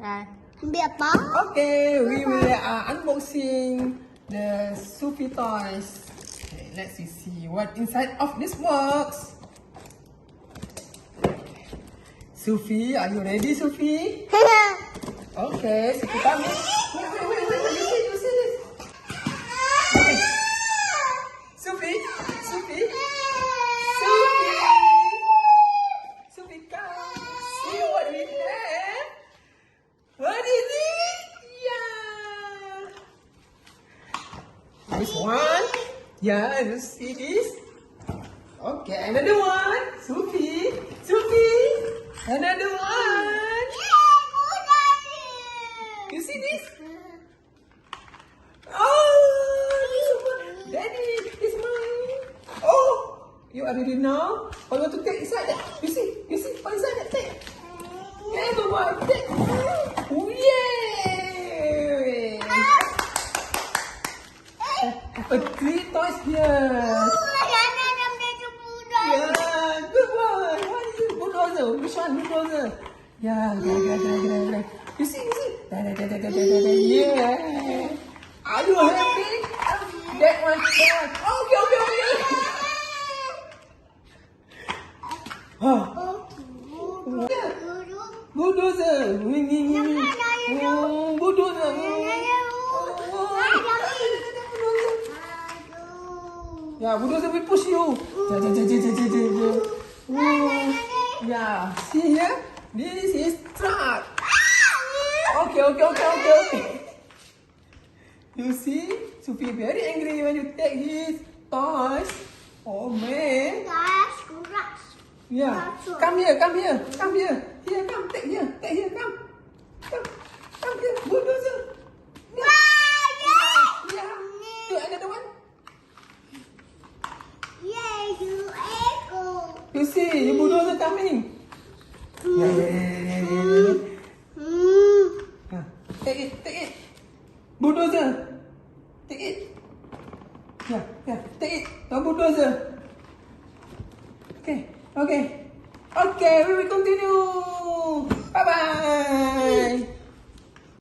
Rồi, biết bó. Okay, we will unboxing the Sophie toys. Okay, let's see what inside of this box. Sophie, are you ready, Sophie? Okay, Sophie, come in. Wait. You see this? Okay. Sophie, Sophie, come. See what we have. What is it? Yeah. This one. Yeah, you see this? Okay, another one. Sophie. Another one. You see this? Oh, this one. Daddy, it's mine. Oh, you already know? Oh, you want to take inside that? You see? Oh, inside that take. Okay, bye-bye. Take. Oh, yay! A three toys here. Yeah, good one. What is it? Bulldozer. Which one? Bulldozer. Yeah. You see? Da. Yeah. Are you happy? That one. Yeah. Okay. Oh. Bulldozer. Bulldozer. Yeah, bulldozer will push you. Yeah, see here? This is truck. Okay. You see? Sophie very angry when you take his toys. Oh man. Yeah. Come here. Here, come. Take here. Come here. Bulldozer. Yeah. Do another one. You see, the bulldozer coming. Yeah. Take it. Bulldozer. Take it. Yeah. Take it. The bulldozer. Okay. We will continue. Bye-bye.